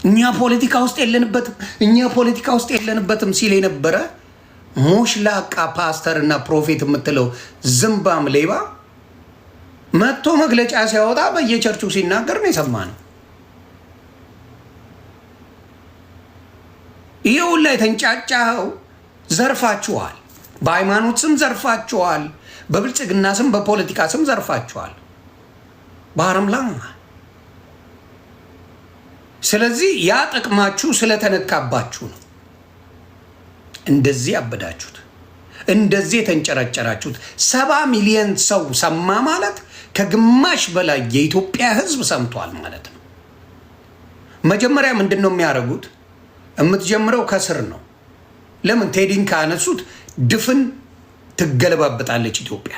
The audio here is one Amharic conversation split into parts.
እኛ ፖለቲካ ውስጥ የለንበትም ሲል የነበረ ሞሽላቃ ፓስተርና ፕሮፌት የምትለው ዝምባም ሌባ መጥቶ መግለጫ ሲያወጣ በየቸርቹ ሲናገር ነው የሰማነው። ይሄው ላይ ተንጫጫው። ዘርፋችኋል፣ በሃይማኖት ስም ዘርፋችኋል፣ በብልጽግና ስም በፖለቲካ ስም ዘርፋችኋል። ባረምላ ስለዚህ ያ ጥቅማችሁ ስለተነካባችሁ ነው እንደዚህ ያበዳችሁት፣ እንደዚህ የተንጨረጨራችሁት። 70 ሚሊዮን ሰው ሰማ ማለት ከግማሽ በላይ የኢትዮጵያ ሕዝብ ሰምቷል ማለት ነው። መጀመሪያ ምንድን ነው የሚያደርጉት? የምትጀምረው ከስር ነው። ለምን ቴዲን ካነሱት ድፍን ትገለባበጣለች ኢትዮጵያ።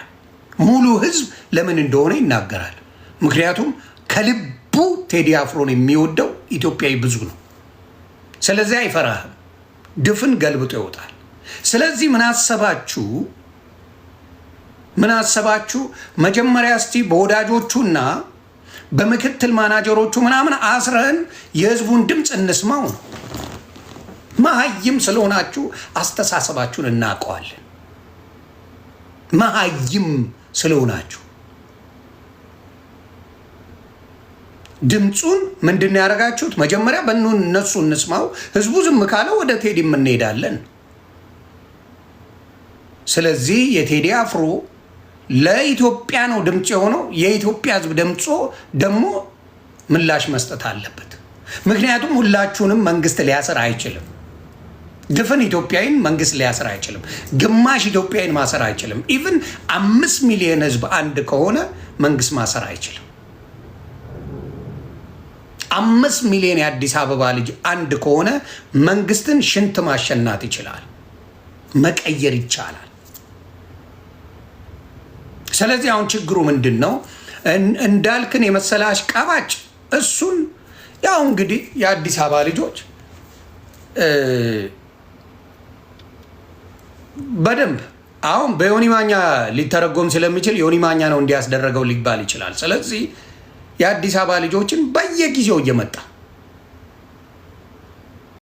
ሙሉ ሕዝብ ለምን እንደሆነ ይናገራል። ምክንያቱም ከልቡ ቴዲ አፍሮን የሚወደው ኢትዮጵያዊ ብዙ ነው። ስለዚህ አይፈራህም። ድፍን ገልብጦ ይወጣል። ስለዚህ ምን አሰባችሁ? መጀመሪያ እስቲ በወዳጆቹና በምክትል ማናጀሮቹ ምናምን አስረን የህዝቡን ድምፅ እንስማው ነው። መሀይም ስለሆናችሁ አስተሳሰባችሁን እናውቀዋለን። መሀይም ስለሆናችሁ ድምፁን ምንድን ያደረጋችሁት? መጀመሪያ እነሱ እንስማው። ህዝቡ ዝም ካለ ወደ ቴዲ እንሄዳለን። ስለዚህ የቴዲ አፍሮ ለኢትዮጵያ ነው ድምፅ የሆነው። የኢትዮጵያ ህዝብ ድምፆ ደግሞ ምላሽ መስጠት አለበት። ምክንያቱም ሁላችሁንም መንግስት ሊያስር አይችልም። ድፍን ኢትዮጵያዊን መንግስት ሊያስር አይችልም። ግማሽ ኢትዮጵያዊን ማሰር አይችልም። ኢቭን 5 ሚሊዮን ህዝብ አንድ ከሆነ መንግስት ማሰር አይችልም። 5 ሚሊዮን የአዲስ አበባ ልጅ አንድ ከሆነ መንግስትን ሽንት ማሸናት ይችላል፣ መቀየር ይቻላል። ስለዚህ አሁን ችግሩ ምንድን ነው? እንዳልክን የመሰለ አሽቃባጭ እሱን ያው እንግዲህ የአዲስ አበባ ልጆች በደንብ አሁን በዮኒ ማኛ ሊተረጎም ስለሚችል ዮኒ ማኛ ነው እንዲያስደረገው ሊባል ይችላል። ስለዚህ የአዲስ አበባ ልጆችን በየጊዜው እየመጣ